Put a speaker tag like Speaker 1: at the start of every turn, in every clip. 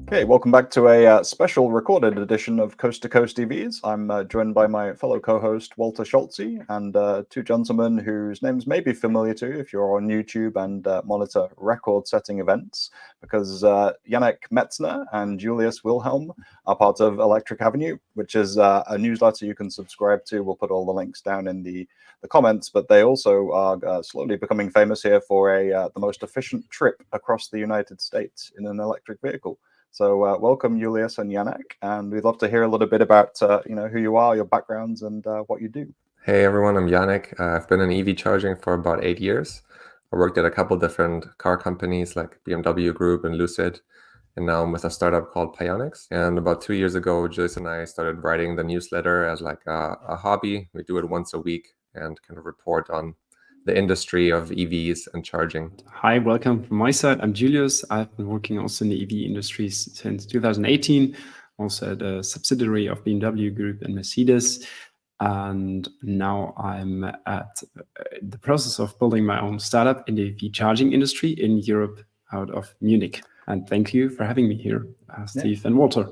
Speaker 1: Okay, welcome back to a special recorded edition of Coast to Coast EVs. I'm joined by my fellow co-host Walter Scholze and two gentlemen whose names may be familiar to you if you're on YouTube and monitor record-setting events, because Yannick Metzner and Julius Wilhelm are part of Electric Avenue, which is a newsletter you can subscribe to. We'll put all the links down in the comments, but they also are slowly becoming famous here for the most efficient trip across the United States in an electric vehicle. So welcome, Julius and Yannick, and we'd love to hear a little bit about who you are, your backgrounds, and what you do.
Speaker 2: Hey everyone, I'm Yannick. I've been in EV charging for about 8 years. I worked at a couple different car companies like BMW Group and Lucid, and now I'm with a startup called Pionics. And about 2 years ago, Julius and I started writing the newsletter as like a hobby. We do it once a week and kind of report on the industry of EVs and charging.
Speaker 3: Hi, welcome from my side. I'm Julius. I've been working also in the EV industry since 2018, also at a subsidiary of BMW Group and Mercedes. And now I'm at the process of building my own startup in the EV charging industry in Europe out of Munich. And thank you for having me here, Steve and Walter.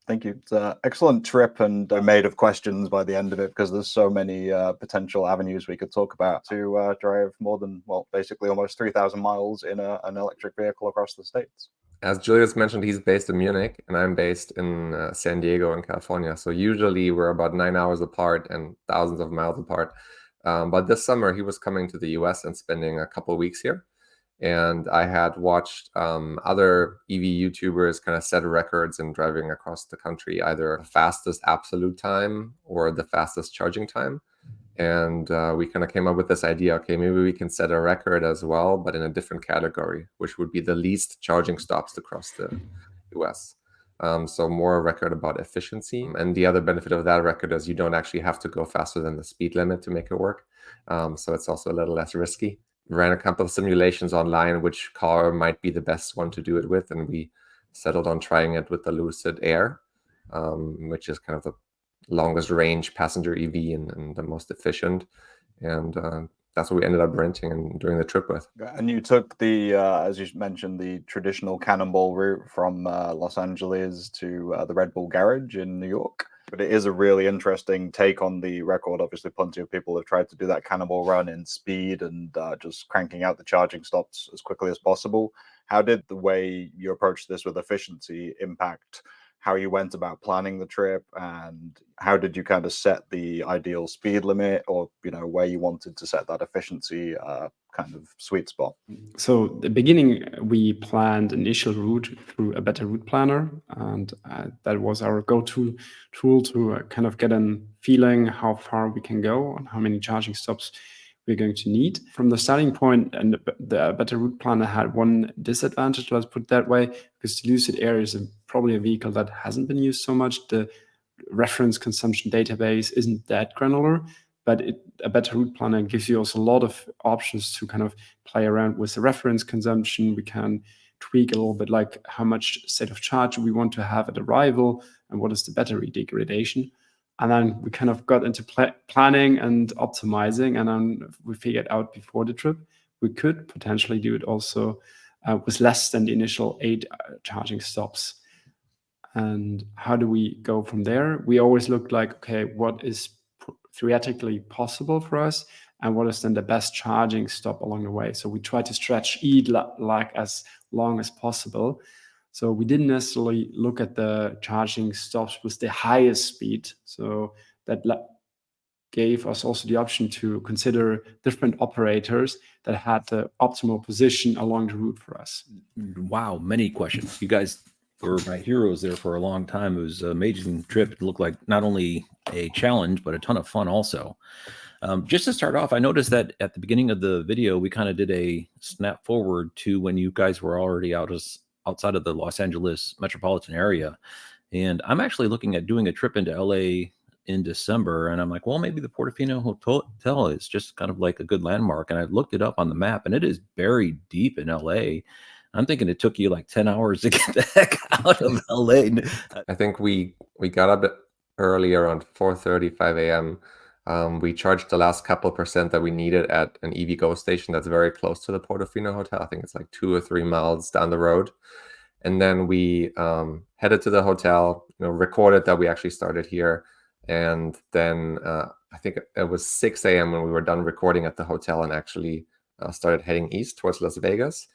Speaker 1: Thank you. It's an excellent trip and made of questions by the end of it, because there's so many potential avenues we could talk about to drive more than, well, basically almost 3,000 miles in an electric vehicle across the States.
Speaker 2: As Julius mentioned, he's based in Munich and I'm based in San Diego in California. So usually we're about 9 hours apart and thousands of miles apart. But this summer he was coming to the US and spending a couple of weeks here. And I had watched other EV YouTubers kind of set records in driving across the country, either the fastest absolute time or the fastest charging time. And we kind of came up with this idea, okay, maybe we can set a record as well, but in a different category, which would be the least charging stops across the US. So more a record about efficiency. And the other benefit of that record is you don't actually have to go faster than the speed limit to make it work. So it's also a little less risky. Ran a couple of simulations online, which car might be the best one to do it with. And we settled on trying it with the Lucid Air, which is kind of the longest range passenger EV and the most efficient. And that's what we ended up renting and doing the trip with.
Speaker 1: And you took the, as you mentioned, the traditional Cannonball route from Los Angeles to the Red Bull Garage in New York. But it is a really interesting take on the record. Obviously, plenty of people have tried to do that Cannonball run in speed and just cranking out the charging stops as quickly as possible. How did the way you approached this with efficiency impact how you went about planning the trip, and how did you kind of set the ideal speed limit, or where you wanted to set that efficiency kind of sweet spot?
Speaker 3: So at the beginning, we planned initial route through a better route planner, and that was our go-to tool to kind of get a feeling how far we can go and how many charging stops we're going to need. From the starting point, and the better route planner had one disadvantage, let's put it that way, because the Lucid Air is probably a vehicle that hasn't been used so much. The reference consumption database isn't that granular, but a better route planner gives you also a lot of options to kind of play around with the reference consumption. We can tweak a little bit like how much state of charge we want to have at arrival and what is the battery degradation. And then we kind of got into planning and optimizing, and then we figured out before the trip we could potentially do it also with less than the initial 8 charging stops. And how do we go from there? We always look like, okay, what is theoretically possible for us, and what is then the best charging stop along the way? So we try to stretch each like as long as possible. So we didn't necessarily look at the charging stops with the highest speed. So that gave us also the option to consider different operators that had the optimal position along the route for us.
Speaker 4: Wow, many questions. You guys were my heroes there for a long time. It was an amazing trip. It looked like not only a challenge, but a ton of fun also. Just to start off, I noticed that at the beginning of the video, we kind of did a snap forward to when you guys were already outside of the Los Angeles metropolitan area. And I'm actually looking at doing a trip into LA in December. And I'm like, well, maybe the Portofino Hotel is just kind of like a good landmark. And I looked it up on the map, and it is buried deep in LA. I'm thinking it took you like 10 hours to get the heck out of LA.
Speaker 2: I think we got up early around 4:30, 5 a.m. We charged the last couple percent that we needed at an EVgo station that's very close to the Portofino Hotel. I think it's like 2 or 3 miles down the road. And then we headed to the hotel, recorded that we actually started here. And then I think it was 6 a.m. when we were done recording at the hotel and actually started heading east towards Las Vegas.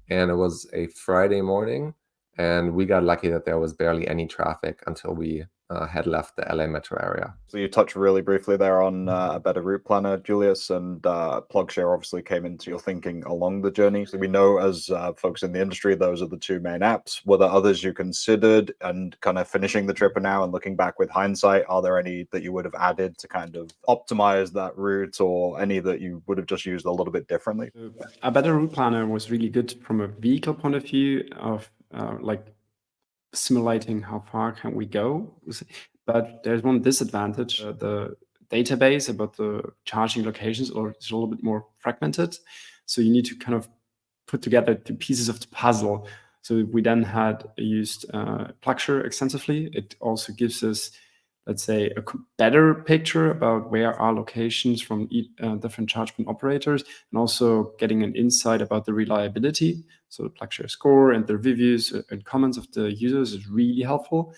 Speaker 2: And it was a Friday morning. And we got lucky that there was barely any traffic until we had left the LA metro area.
Speaker 1: So you touched really briefly there on a better route planner, Julius, and PlugShare obviously came into your thinking along the journey. So we know as folks in the industry, those are the two main apps. Were there others you considered, and kind of finishing the trip now and looking back with hindsight, are there any that you would have added to kind of optimize that route, or any that you would have just used a little bit differently?
Speaker 3: A better route planner was really good from a vehicle point of view of like simulating how far can we go. But there's one disadvantage. The database about the charging locations is a little bit more fragmented. So you need to kind of put together the pieces of the puzzle. So we then had used PlugShare extensively. It also gives us, let's say, a better picture about where are locations from different charge point operators, and also getting an insight about the reliability. So the PlugShare score and the reviews and comments of the users is really helpful.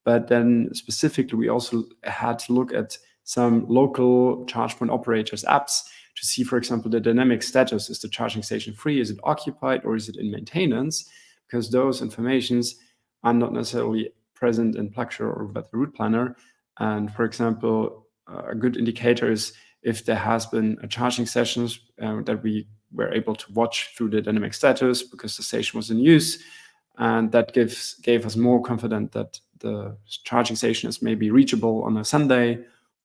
Speaker 3: But then specifically, we also had to look at some local charge point operators apps to see, for example, the dynamic status. Is the charging station free? Is it occupied, or is it in maintenance? Because those informations are not necessarily present in PlugShare or Better Route Planner. And for example, a good indicator is if there has been a charging sessions that we were able to watch through the dynamic status because the station was in use. And that gave us more confidence that the charging station is maybe reachable on a Sunday,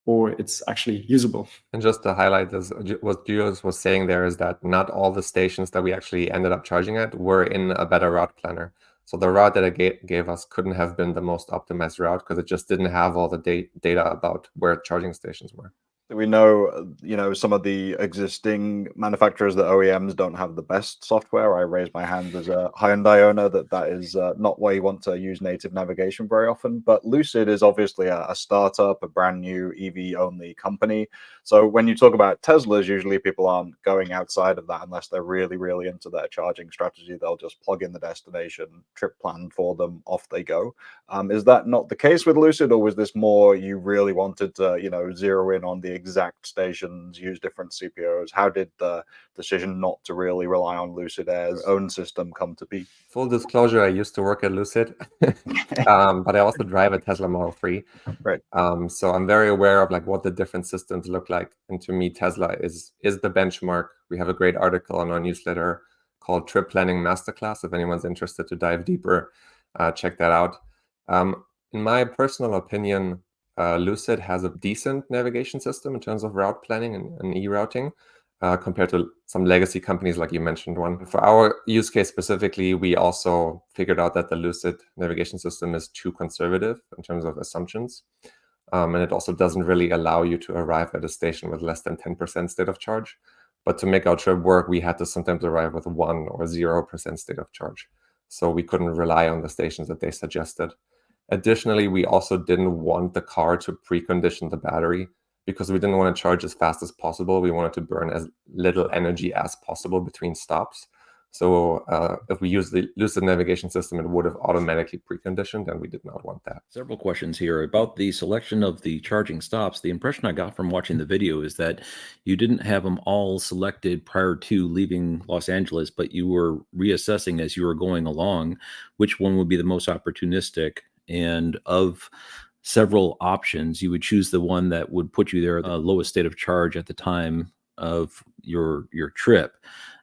Speaker 3: or it's actually usable.
Speaker 2: And just to highlight this, what Julius was saying there is that not all the stations that we actually ended up charging at were in a better route planner. So the route that it gave us couldn't have been the most optimized route because it just didn't have all the data about where charging stations were.
Speaker 1: We know, some of the existing manufacturers, the OEMs, don't have the best software. I raise my hand as a Hyundai owner that is not where you want to use native navigation very often. But Lucid is obviously a startup, a brand new EV-only company. So when you talk about Teslas, usually people aren't going outside of that unless they're really, really into their charging strategy. They'll just plug in the destination, trip planned for them, off they go. Is that not the case with Lucid, or was this more you really wanted to, zero in on the exact stations, use different CPOs? How did the decision not to really rely on Lucid Air's own system come to be?
Speaker 2: Full disclosure, I used to work at Lucid, but I also drive a Tesla Model 3.
Speaker 1: Right.
Speaker 2: So I'm very aware of what the different systems look like. And to me, Tesla is the benchmark. We have a great article on our newsletter called Trip Planning Masterclass. If anyone's interested to dive deeper, check that out. In my personal opinion, Lucid has a decent navigation system in terms of route planning and e-routing compared to some legacy companies like you mentioned one. For our use case specifically, we also figured out that the Lucid navigation system is too conservative in terms of assumptions. And it also doesn't really allow you to arrive at a station with less than 10% state of charge. But to make our trip work, we had to sometimes arrive with 1 or 0% state of charge. So we couldn't rely on the stations that they suggested. Additionally, we also didn't want the car to precondition the battery because we didn't want to charge as fast as possible. We wanted to burn as little energy as possible between stops. So if we use the Lucid navigation system, it would have automatically preconditioned, and we did not want that.
Speaker 4: Several questions here about the selection of the charging stops. The impression I got from watching the video is that you didn't have them all selected prior to leaving Los Angeles, but you were reassessing as you were going along which one would be the most opportunistic. And of several options, you would choose the one that would put you there at the lowest state of charge at the time of your trip.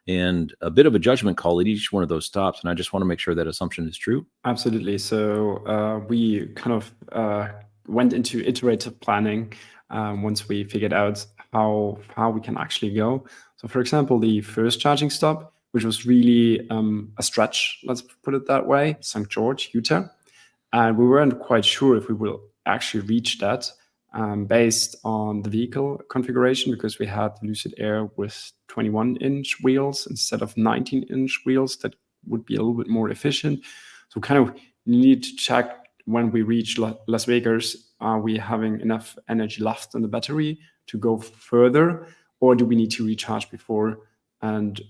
Speaker 4: And a bit of a judgment call at each one of those stops. And I just want to make sure that assumption is true.
Speaker 3: Absolutely. So we kind of went into iterative planning once we figured out how far we can actually go. So for example, the first charging stop, which was really a stretch, let's put it that way, St. George, Utah. And we weren't quite sure if we will actually reach that based on the vehicle configuration, because we had Lucid Air with 21-inch wheels instead of 19-inch wheels. That would be a little bit more efficient. So kind of need to check when we reach Las Vegas, are we having enough energy left in the battery to go further, or do we need to recharge before? And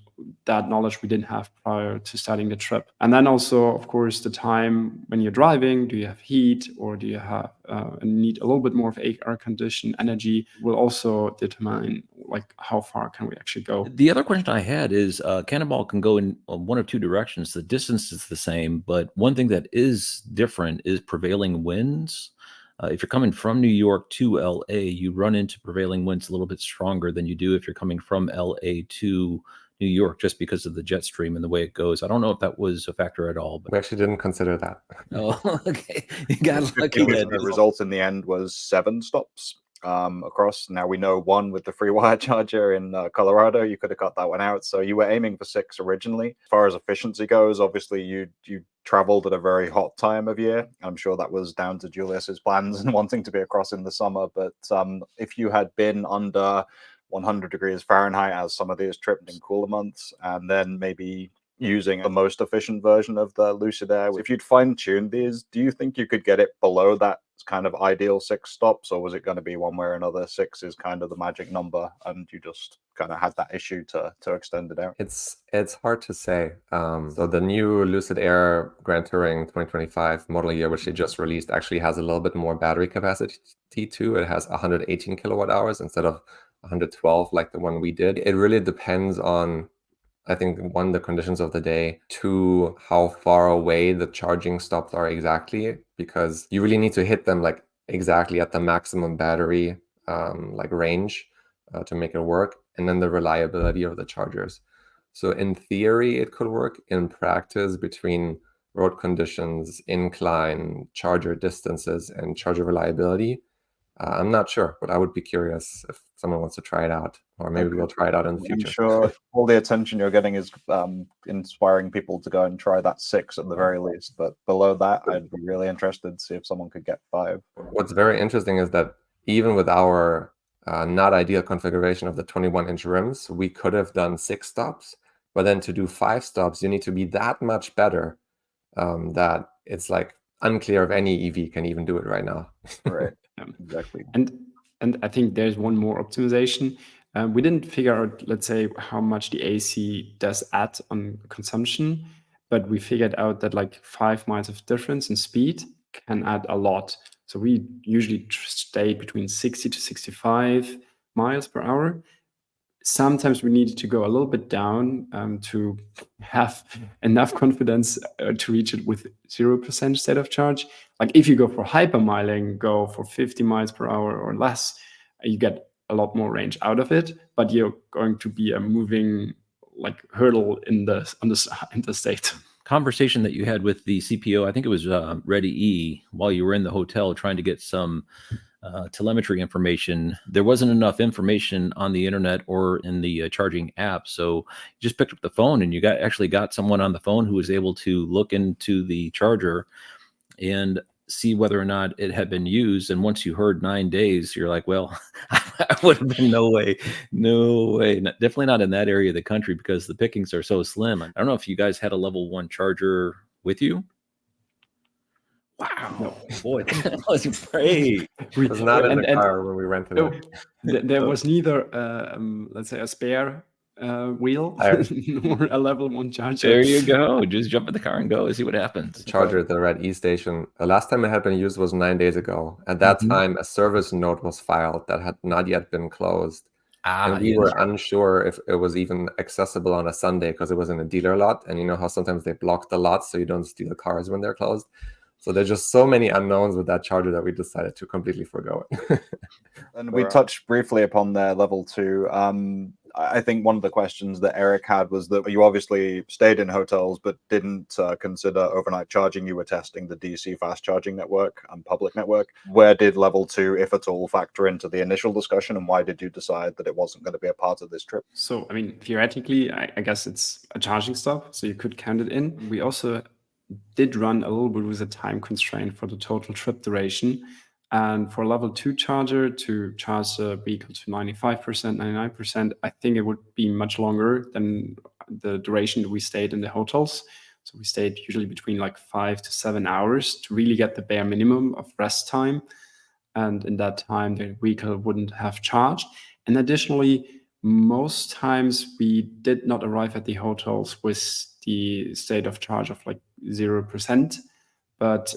Speaker 3: that knowledge we didn't have prior to starting the trip. And then also, of course, the time when you're driving, do you have heat or do you have need a little bit more of air condition energy, will also determine like how far can we actually go.
Speaker 4: The other question I had is Cannonball can go in one of two directions. The distance is the same, but one thing that is different is prevailing winds. If you're coming from New York to LA, you run into prevailing winds a little bit stronger than you do if you're coming from LA to New York, just because of the jet stream and the way it goes. I don't know if that was a factor at all. But
Speaker 2: We actually didn't consider that.
Speaker 4: oh, okay. You got lucky.
Speaker 1: The result in the end was 7 stops across. Now we know 1 with the free wire charger in Colorado. You could have cut that one out. So you were aiming for 6 originally. As far as efficiency goes, obviously you traveled at a very hot time of year. I'm sure that was down to Julius's plans and wanting to be across in the summer. But if you had been under 100 degrees Fahrenheit, as some of these tripped in cooler months, and then maybe using the most efficient version of the Lucid Air, if you'd fine-tuned these, do you think you could get it below that kind of ideal 6 stops, or was it going to be one way or another 6 is kind of the magic number and you just kind of had that issue to extend it out?
Speaker 2: It's hard to say. So the new Lucid Air Grand Touring 2025 model year, which they just released, actually has a little bit more battery capacity too. It has 118 kilowatt hours instead of 112 like the one we did. It really depends on, I think, 1, the conditions of the day, 2, how far away the charging stops are exactly, because you really need to hit them like exactly at the maximum battery like range to make it work, and then the reliability of the chargers. So in theory, it could work. In practice, between road conditions, incline, charger distances, and charger reliability, I'm not sure, but I would be curious if someone wants to try it out, or maybe we'll try it out in the future.
Speaker 1: I'm sure all the attention you're getting is inspiring people to go and try that 6 at the very least. But below that, I'd be really interested to see if someone could get 5.
Speaker 2: What's very interesting is that even with our not ideal configuration of the 21-inch rims, we could have done 6 stops. But then to do 5 stops, you need to be that much better that it's like unclear if any EV can even do it right now.
Speaker 1: Right. Exactly.
Speaker 3: And I think there's one more optimization. We didn't figure out, let's say, how much the AC does add on consumption, but we figured out that like 5 miles of difference in speed can add a lot. So we usually stay between 60 to 65 miles per hour. Sometimes we needed to go a little bit down to have enough confidence to reach it with 0% state of charge. Like if you go for hypermiling, go for 50 miles per hour or less, you get a lot more range out of it, but you're going to be a moving like hurdle on the interstate.
Speaker 4: Conversation that you had with the CPO, I think it was Ready E, while you were in the hotel trying to get some telemetry information. There wasn't enough information on the internet or in the charging app, so you just picked up the phone and you actually got someone on the phone who was able to look into the charger and see whether or not it had been used. And once you heard 9 days, you're like, well, I would have been no way, definitely not in that area of the country, because the pickings are so slim. I don't know if you guys had a level 1 charger with you. Wow, no. Boy, that was great.
Speaker 2: It was not in the car when we rented it.
Speaker 3: There was neither, let's say, a spare wheel or a level 1 charger.
Speaker 4: There you go. Just jump in the car and go see what happens.
Speaker 2: The charger at the Red E station, the last time it had been used was 9 days ago. At that time, a service note was filed that had not yet been closed. And we were unsure if it was even accessible on a Sunday because it was in a dealer lot. And you know how sometimes they block the lots so you don't steal cars when they're closed. So there's just so many unknowns with that charger that we decided to completely forgo it.
Speaker 1: And we touched briefly upon their level 2. I think one of the questions that Eric had was that you obviously stayed in hotels but didn't consider overnight charging. You were testing the DC fast charging network and public network. Where did level 2, if at all, factor into the initial discussion, and why did you decide that it wasn't going to be a part of this trip?
Speaker 3: So, I mean, theoretically, I guess it's a charging stop, so you could count it in. We also did run a little bit with a time constraint for the total trip duration. And for level 2 charger to charge the vehicle to 95%, 99%, I think it would be much longer than the duration that we stayed in the hotels. So we stayed usually between like 5 to 7 hours to really get the bare minimum of rest time. And in that time, the vehicle wouldn't have charged. And additionally, most times we did not arrive at the hotels with the state of charge of like 0%, but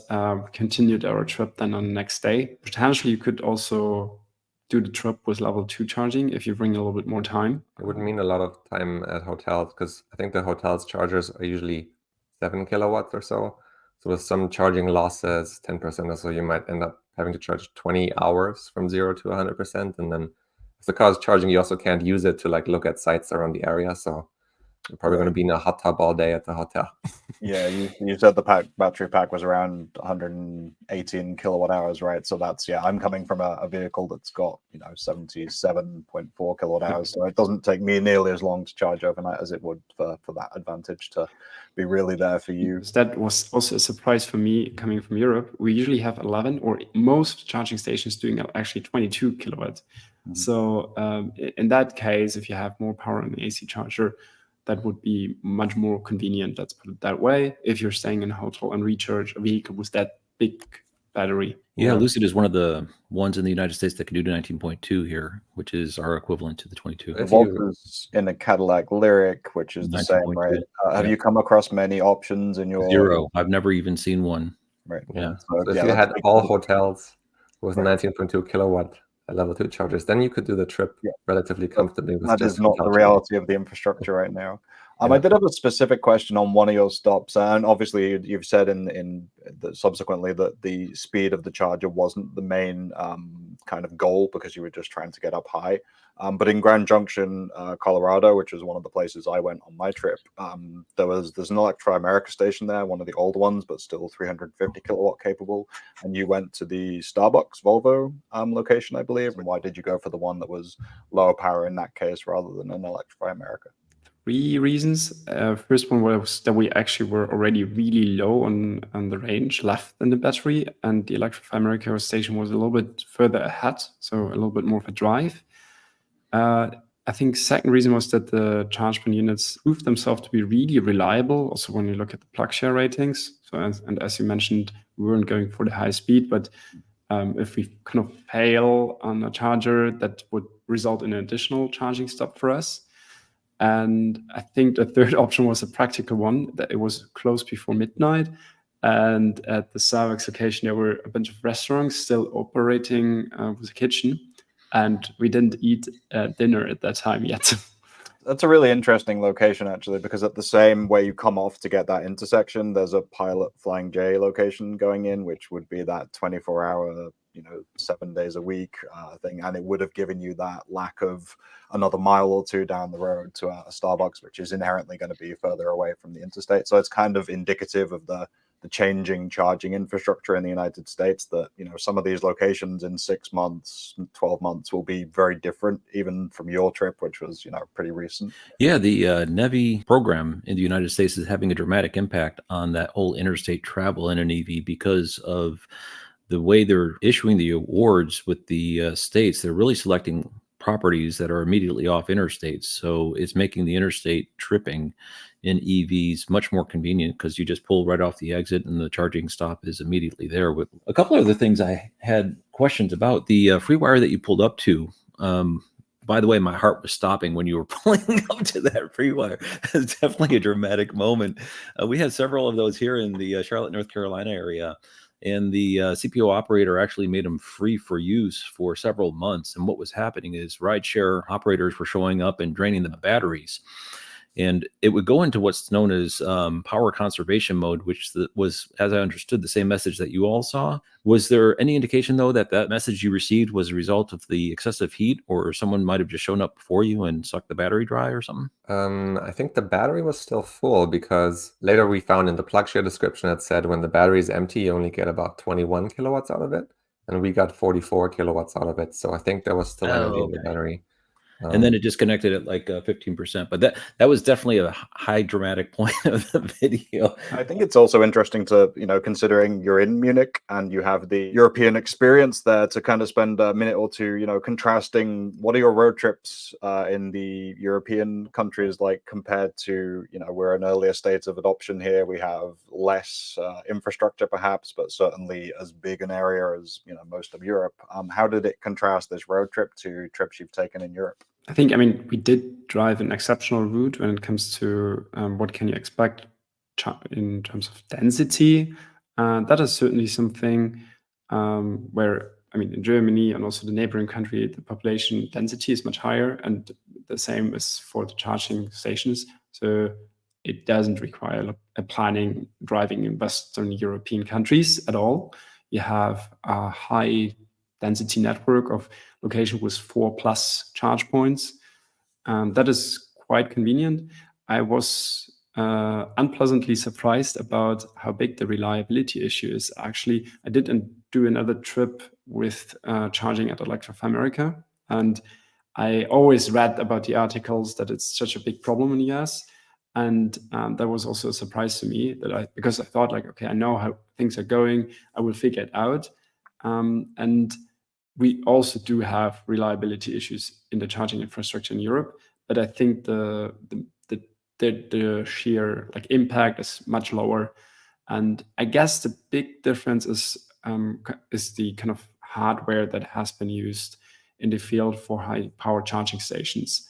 Speaker 3: continued our trip then on the next day. Potentially, you could also do the trip with level 2 charging if you bring a little bit more time.
Speaker 2: It wouldn't mean a lot of time at hotels because I think the hotels chargers are usually 7 kilowatts or so. So with some charging losses, 10% or so, you might end up having to charge 20 hours from 0 to 100%. And then if the car is charging, you also can't use it to like look at sites around the area. So you're probably going to be in a hot tub all day at the hotel.
Speaker 1: Yeah, you said the battery pack was around 118 kilowatt hours, right? So that's, yeah, I'm coming from a vehicle that's got, 77.4 kilowatt hours. So it doesn't take me nearly as long to charge overnight as it would for that advantage to be really there for you.
Speaker 3: That was also a surprise for me coming from Europe. We usually have 11, or most charging stations doing actually 22 kilowatts.
Speaker 1: Mhm.
Speaker 3: So in that case, if you have more power on the AC charger, that would be much more convenient, let's put it that way, if you're staying in a hotel and recharge a vehicle with that big battery.
Speaker 4: Yeah, Lucid is one of the ones in the United States that can do 19.2 here, which is our equivalent to the 22.
Speaker 2: If
Speaker 1: Volt
Speaker 2: you-
Speaker 1: is in a Cadillac Lyric, which is the same,
Speaker 4: 19.2,
Speaker 1: right? Have
Speaker 4: yeah.
Speaker 1: you come across many options in your
Speaker 4: 0. I've never even seen one.
Speaker 1: Right.
Speaker 4: Yeah.
Speaker 1: So,
Speaker 2: So if
Speaker 1: yeah,
Speaker 2: you
Speaker 1: that's
Speaker 2: had
Speaker 1: big
Speaker 2: all
Speaker 1: for-
Speaker 2: hotels with
Speaker 1: Right.
Speaker 2: 19.2 kilowatt level 2 chargers, then you could do the trip
Speaker 1: Yeah.
Speaker 2: relatively comfortably. With
Speaker 1: That
Speaker 2: just
Speaker 1: is not the
Speaker 2: hotel charging.
Speaker 1: reality of the infrastructure right now. I
Speaker 2: Yeah.
Speaker 1: did have a specific question on one of your stops, and obviously you've said subsequently that the speed of the charger wasn't the main kind of goal because you were just trying to get up high. But in Grand Junction, Colorado, which is one of the places I went on my trip, there's an Electri America station there, one of the old ones, but still 350 kilowatt capable. And you went to the Starbucks Volvo location, I believe. And why did you go for the one that was lower power in that case rather than an Electri America?
Speaker 3: 3 reasons. First one was that we actually were already really low on the range left in the battery, and the Electrify America station was a little bit further ahead, so a little bit more of a drive. I think second reason was that the charge point units proved themselves to be really reliable. Also, when you look at the plug share ratings. So, as you mentioned, we weren't going for the high speed, but if we kind of fail on a charger, that would result in an additional charging stop for us. And I think the third option was a practical one, that it was closed before midnight. And at the Starbucks location, there were a bunch of restaurants still operating with a kitchen. And we didn't eat dinner at that time yet.
Speaker 1: That's a really interesting location, actually, because at the same way you come off to get that intersection, there's a Pilot Flying J location going in, which would be that 24-hour, 7 days a week thing. And it would have given you that lack of another mile or two down the road to a Starbucks, which is inherently going to be further away from the interstate. So it's kind of indicative of the changing charging infrastructure in the United States that, some of these locations in 6 months, 12 months will be very different, even from your trip, which was, pretty recent.
Speaker 4: Yeah, the NEVI program in the United States is having a dramatic impact on that whole interstate travel in an EV because of the way they're issuing the awards with the states. They're really selecting properties that are immediately off interstates. So it's making the interstate tripping in EVs much more convenient because you just pull right off the exit and the charging stop is immediately there. With a couple of other things I had questions about, the FreeWire that you pulled up to. By the way, my heart was stopping when you were pulling up to that FreeWire. It's definitely a dramatic moment. We had several of those here in the Charlotte, North Carolina area. And the CPO operator actually made them free for use for several months. And what was happening is rideshare operators were showing up and draining the batteries. And it would go into what's known as power conservation mode, which was, as I understood, the same message that you all saw. Was there any indication, though, that message you received was a result of the excessive heat, or someone might have just shown up before you and sucked the battery dry or something?
Speaker 2: I think the battery was still full because later we found in the plug share description it said when the battery is empty, you only get about 21 kilowatts out of it. And we got 44 kilowatts out of it. So I think there was still energy in the battery.
Speaker 4: And then it disconnected at like 15%. But that was definitely a high dramatic point of the video.
Speaker 1: I think it's also interesting to, considering you're in Munich and you have the European experience there, to kind of spend a minute or two, contrasting what are your road trips in the European countries like compared to, we're in earlier states of adoption here. We have less infrastructure perhaps, but certainly as big an area as, most of Europe. How did it contrast this road trip to trips you've taken in Europe?
Speaker 3: I think, we did drive an exceptional route when it comes to what can you expect in terms of density. That is certainly something where, in Germany and also the neighboring country, the population density is much higher, and the same is for the charging stations. So it doesn't require a planning driving in Western European countries at all. You have a high density network of location with 4+ charge points. That is quite convenient. I was unpleasantly surprised about how big the reliability issue is. Actually, I did do another trip with charging at Electrify America, and I always read about the articles that it's such a big problem in the US. And that was also a surprise to me because I thought okay, I know how things are going, I will figure it out. And we also do have reliability issues in the charging infrastructure in Europe, but I think the sheer impact is much lower. And I guess the big difference is the kind of hardware that has been used in the field for high power charging stations.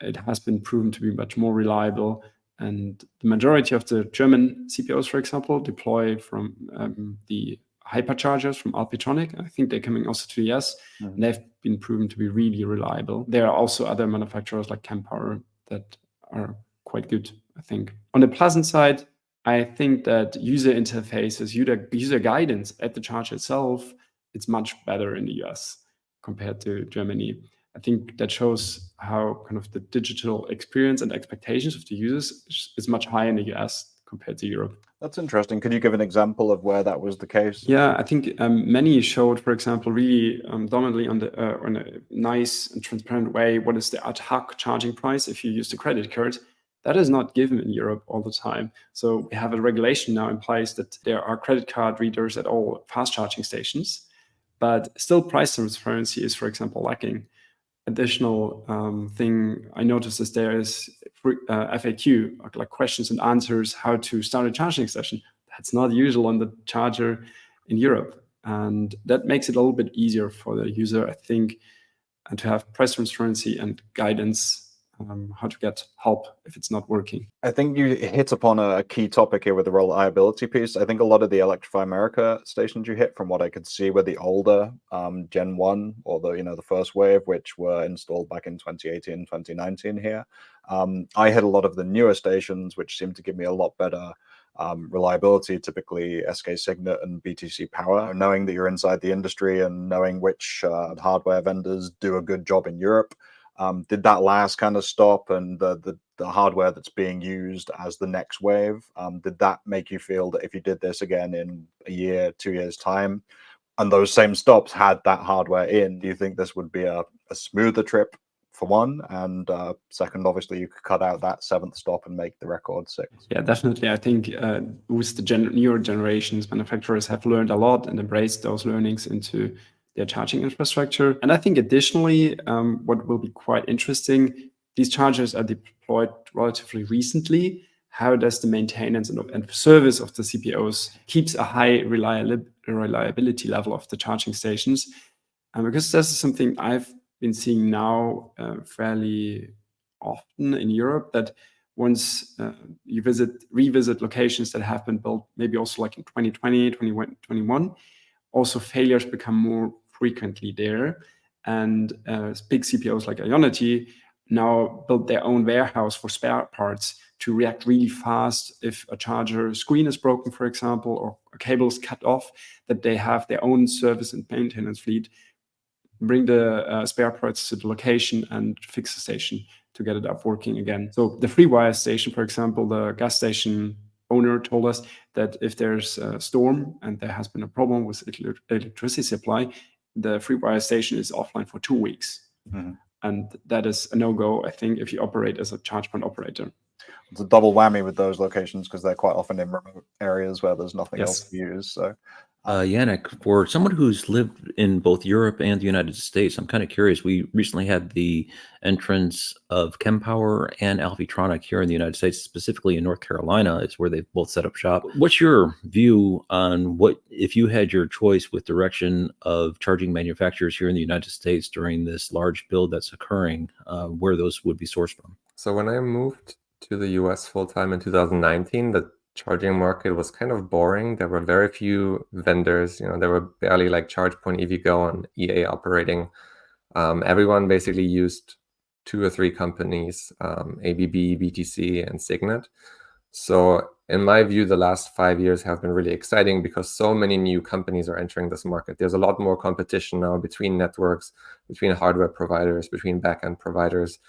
Speaker 3: It has been proven to be much more reliable. And the majority of the German CPOs, for example, deploy from the hyperchargers from Alpitronic. I think they're coming also to the US. And they've been proven to be really reliable. There are also other manufacturers like Campower that are quite good, I think. On the pleasant side, I think that user interfaces, user guidance at the charger itself, it's much better in the US compared to Germany. I think that shows how kind of the digital experience and expectations of the users is much higher in the US compared to Europe.
Speaker 1: That's interesting. Could you give an example of where that was the case?
Speaker 3: Yeah, I think many showed, for example, really dominantly on a nice and transparent way what is the ad hoc charging price if you use the credit card. That is not given in Europe all the time. So we have a regulation now in place that there are credit card readers at all fast charging stations, but still price transparency is, for example, lacking. Additional thing I noticed is there is FAQ, like questions and answers, how to start a charging session. That's not usual on the charger in Europe. And that makes it a little bit easier for the user, I think, and to have price transparency and guidance how to get help if it's not working.
Speaker 1: I think you hit upon a key topic here with the reliability piece. I think a lot of the Electrify America stations you hit, from what I could see, were the older Gen 1 or the first wave, which were installed back in 2018, 2019 here. I hit a lot of the newer stations, which seem to give me a lot better reliability, typically SK Signet and BTC Power. Knowing that you're inside the industry and knowing which hardware vendors do a good job in Europe, did that last kind of stop and the hardware that's being used as the next wave, did that make you feel that if you did this again in a year, 2 years time, and those same stops had that hardware in, do you think this would be a smoother trip for one? And second, obviously, you could cut out that 7th stop and make the record 6.
Speaker 3: Yeah, definitely. I think with the newer generations, manufacturers have learned a lot and embraced those learnings into their charging infrastructure. And I think additionally, what will be quite interesting, these chargers are deployed relatively recently. How does the maintenance and service of the CPOs keeps a high reliability level of the charging stations? Because this is something I've been seeing now fairly often in Europe, that once you revisit locations that have been built, maybe also like in 2020, 2021, also failures become more frequently there. And big CPOs like Ionity now build their own warehouse for spare parts to react really fast if a charger screen is broken, for example, or a cable is cut off, that they have their own service and maintenance fleet, bring the spare parts to the location and fix the station to get it up working again. So the FreeWire station, for example, the gas station owner told us that if there's a storm and there has been a problem with electricity supply, the FreeWire station is offline for 2 weeks.
Speaker 1: Mm-hmm.
Speaker 3: And that is a no-go, I think, if you operate as a charge point operator.
Speaker 1: It's a double whammy with those locations because they're quite often in remote areas where there's nothing else to use. So
Speaker 4: Yannick, for someone who's lived in both Europe and the United States, I'm kind of curious. We recently had the entrance of Kempower and Alphitronic here in the United States, specifically in North Carolina, is where they've both set up shop. What's your view on what, if you had your choice with direction of charging manufacturers here in the United States during this large build that's occurring, where those would be sourced from?
Speaker 2: So when I moved to the US full-time in 2019, the charging market was kind of boring. There were very few vendors. There were barely like ChargePoint, EVgo, and EA operating. Everyone basically used 2 or 3 companies, ABB, BTC, and Signet. So in my view, the last 5 years have been really exciting because so many new companies are entering this market. There's a lot more competition now between networks, between hardware providers, between backend providers.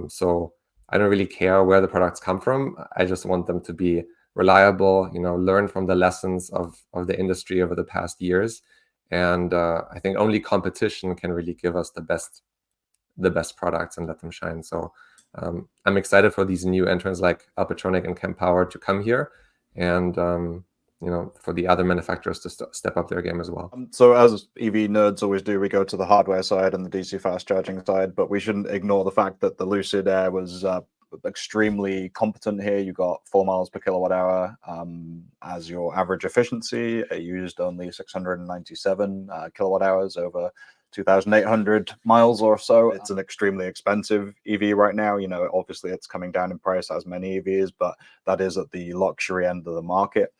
Speaker 2: So I don't really care where the products come from. I just want them to be reliable, learn from the lessons of the industry over the past years. And I think only competition can really give us the best products and let them shine. So I'm excited for these new entrants like Alphitronic and Kempower to come here, and for the other manufacturers to step up their game as well.
Speaker 1: So as EV nerds always do, we go to the hardware side and the DC fast charging side, but we shouldn't ignore the fact that the Lucid Air was extremely competent here. You got 4 miles per kilowatt hour as your average efficiency. It used only 697 kilowatt hours over 2,800 miles or so. It's an extremely expensive EV right now. Obviously it's coming down in price as many EVs, but that is at the luxury end of the market.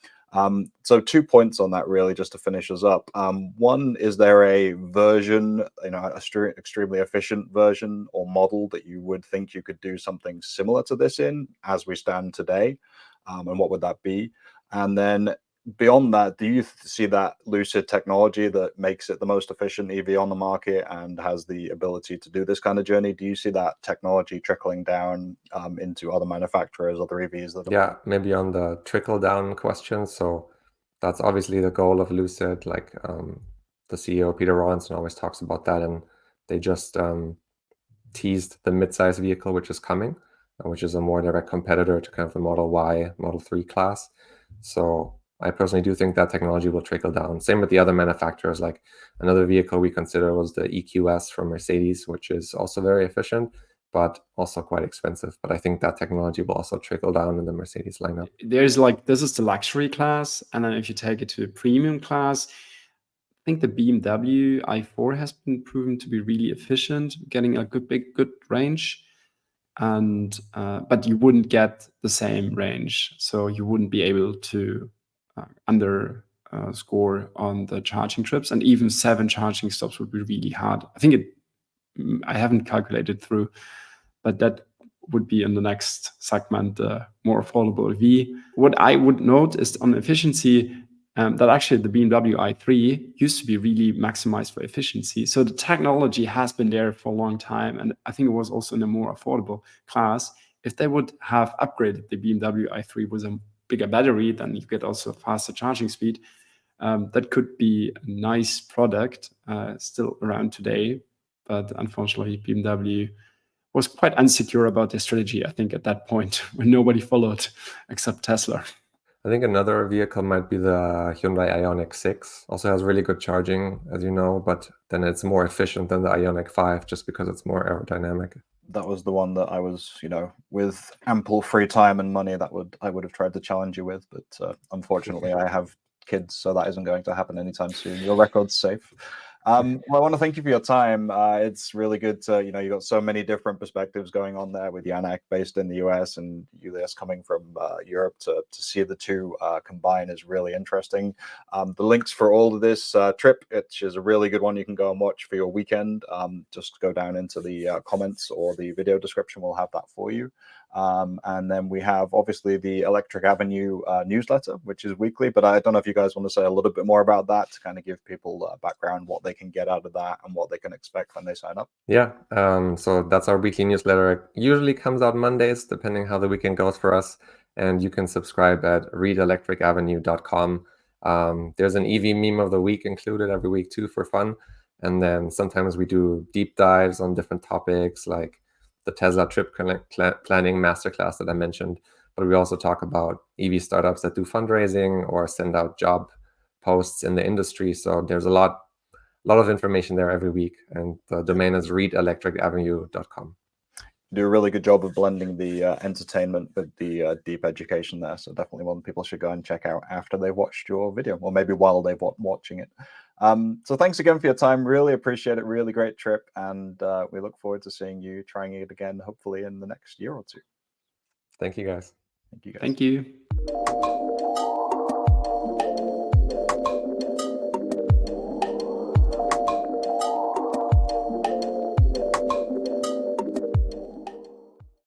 Speaker 1: So 2 points on that, really, just to finish us up. One, is there a version, extremely efficient version or model that you would think you could do something similar to this in as we stand today? And what would that be? And then beyond that, do you see that Lucid technology that makes it the most efficient EV on the market and has the ability to do this kind of journey? Do you see that technology trickling down into other manufacturers, other EVs?
Speaker 2: Yeah, maybe on the trickle down question. So that's obviously the goal of Lucid. Like the CEO, Peter Rawlinson, always talks about that. And they just teased the midsize vehicle, which is coming, which is a more direct competitor to kind of the Model Y, Model 3 class. So I personally do think that technology will trickle down. Same with the other manufacturers. Like another vehicle we consider was the EQS from Mercedes, which is also very efficient, but also quite expensive. But I think that technology will also trickle down in the Mercedes lineup.
Speaker 3: There's this is the luxury class. And then if you take it to the premium class, I think the BMW i4 has been proven to be really efficient, getting a good range. And but you wouldn't get the same range. So you wouldn't be able to score on the charging trips, and even 7 charging stops would be really hard. I haven't calculated through, but that would be in the next segment, more affordable EV. What I would note is on efficiency, that actually the BMW i3 used to be really maximized for efficiency. So the technology has been there for a long time, and I think it was also in a more affordable class. If they would have upgraded the BMW i3 with a bigger battery, then you get also faster charging speed. That could be a nice product still around today, but unfortunately BMW was quite insecure about their strategy, I think, at that point, when nobody followed except Tesla.
Speaker 2: I think another vehicle might be the Hyundai Ioniq 6. Also has really good charging, as you know, but then it's more efficient than the Ioniq 5 just because it's more aerodynamic.
Speaker 1: That was the one that I was, with ample free time and money, I would have tried to challenge you with, but unfortunately I have kids, so that isn't going to happen anytime soon. Your record's safe. Well, I want to thank you for your time. It's really good to, you got so many different perspectives going on there with Yannick based in the US and Julius coming from Europe. To see the two combine is really interesting. The links for all of this trip, which is a really good one you can go and watch for your weekend. Just go down into the comments or the video description. We'll have that for you. And then we have obviously the Electric Avenue newsletter, which is weekly, but I don't know if you guys want to say a little bit more about that to kind of give people background, what they can get out of that and what they can expect when they sign up.
Speaker 2: Yeah, so that's our weekly newsletter. It usually comes out Mondays, depending how the weekend goes for us. And you can subscribe at readelectricavenue.com. There's an EV meme of the week included every week too for fun. And then sometimes we do deep dives on different topics like the Tesla trip planning masterclass that I mentioned. But we also talk about EV startups that do fundraising or send out job posts in the industry. So there's a lot of information there every week, and the domain is readelectricavenue.com.
Speaker 1: Do a really good job of blending the entertainment with the deep education there. So definitely one people should go and check out after they've watched your video, or maybe while they've watching it. So thanks again for your time. Really appreciate it. Really great trip. And we look forward to seeing you trying it again, hopefully in the next year or two.
Speaker 2: Thank you, guys.
Speaker 1: Thank you, guys.
Speaker 3: Thank you.